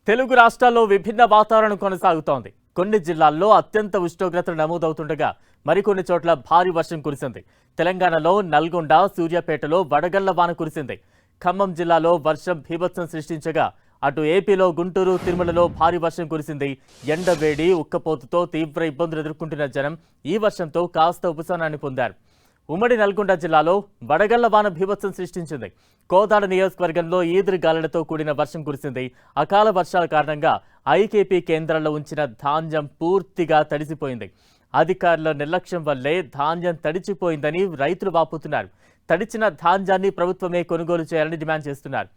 తెలుగు రాష్ట్రాల్లో విభిన్న వాతావరణం కొనసాగుతోంది. కొన్ని జిల్లాల్లో అత్యంత ఉష్ణోగ్రతలు నమోదవుతుండగా మరికొన్ని చోట్ల భారీ వర్షం కురిసింది. తెలంగాణలో నల్గొండ, సూర్యాపేటలో వడగళ్ల వాన కురిసింది. ఖమ్మం జిల్లాలో వర్షం బీభత్సం సృష్టించగా అటు ఏపీలో గుంటూరు, తిరుమలలో భారీ వర్షం కురిసింది. ఎండవేడి, ఉక్కపోతతో తీవ్ర ఇబ్బందులు ఎదుర్కొంటున్న జనం ఈ వర్షంతో కాస్త ఉపశమనాన్ని పొందారు. ఉమ్మడి నల్గొండ జిల్లాలో వడగళ్ల వాన బీభత్సం సృష్టించింది. కోదాడ నియోజకవర్గంలో ఈదురు గాలులతో కూడిన వర్షం కురిసింది. అకాల వర్షాల కారణంగా ఐకేపీ కేంద్రాల్లో ఉంచిన ధాన్యం పూర్తిగా తడిసిపోయింది. అధికారుల నిర్లక్ష్యం వల్లే ధాన్యం తడిచిపోయిందని రైతులు వాపోతున్నారు. తడిచిన ధాన్యాన్ని ప్రభుత్వమే కొనుగోలు చేయాలని డిమాండ్ చేస్తున్నారు.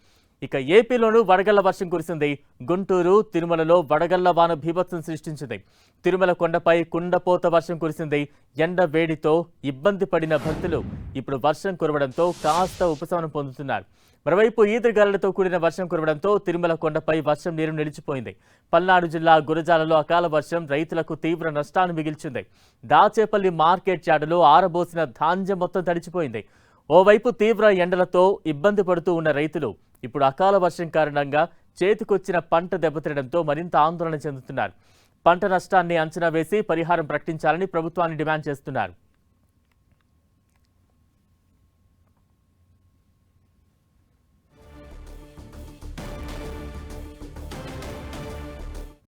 ఇక ఏపీలోనూ వడగళ్ల వర్షం కురిసింది. గుంటూరు, తిరుమలలో వడగళ్ల వాన బీభత్సం సృష్టించింది. తిరుమల కొండపై కుండపోత వర్షం కురిసింది. ఎండ వేడితో ఇబ్బంది పడిన భక్తులు ఇప్పుడు వర్షం కురవడంతో కాస్త ఉపశమనం పొందుతున్నారు. మరోవైపు ఈదురుగాలులతో కూడిన వర్షం కురవడంతో తిరుమల కొండపై వర్షం నీరు నిలిచిపోయింది. పల్నాడు జిల్లా గురజాలలో అకాల వర్షం రైతులకు తీవ్ర నష్టాన్ని మిగిల్చింది. దాచేపల్లి మార్కెట్ యార్డులో ఆరబోసిన ధాన్యం మొత్తం తడిచిపోయింది. ఓవైపు తీవ్ర ఎండలతో ఇబ్బంది పడుతూ ఉన్న రైతులు ఇప్పుడు అకాల వర్షం కారణంగా చేతికొచ్చిన పంట దెబ్బతినడంతో మరింత ఆందోళన చెందుతున్నారు. పంట నష్టాన్ని అంచనా వేసి పరిహారం ప్రకటించాలని ప్రభుత్వాన్ని డిమాండ్ చేస్తున్నారు.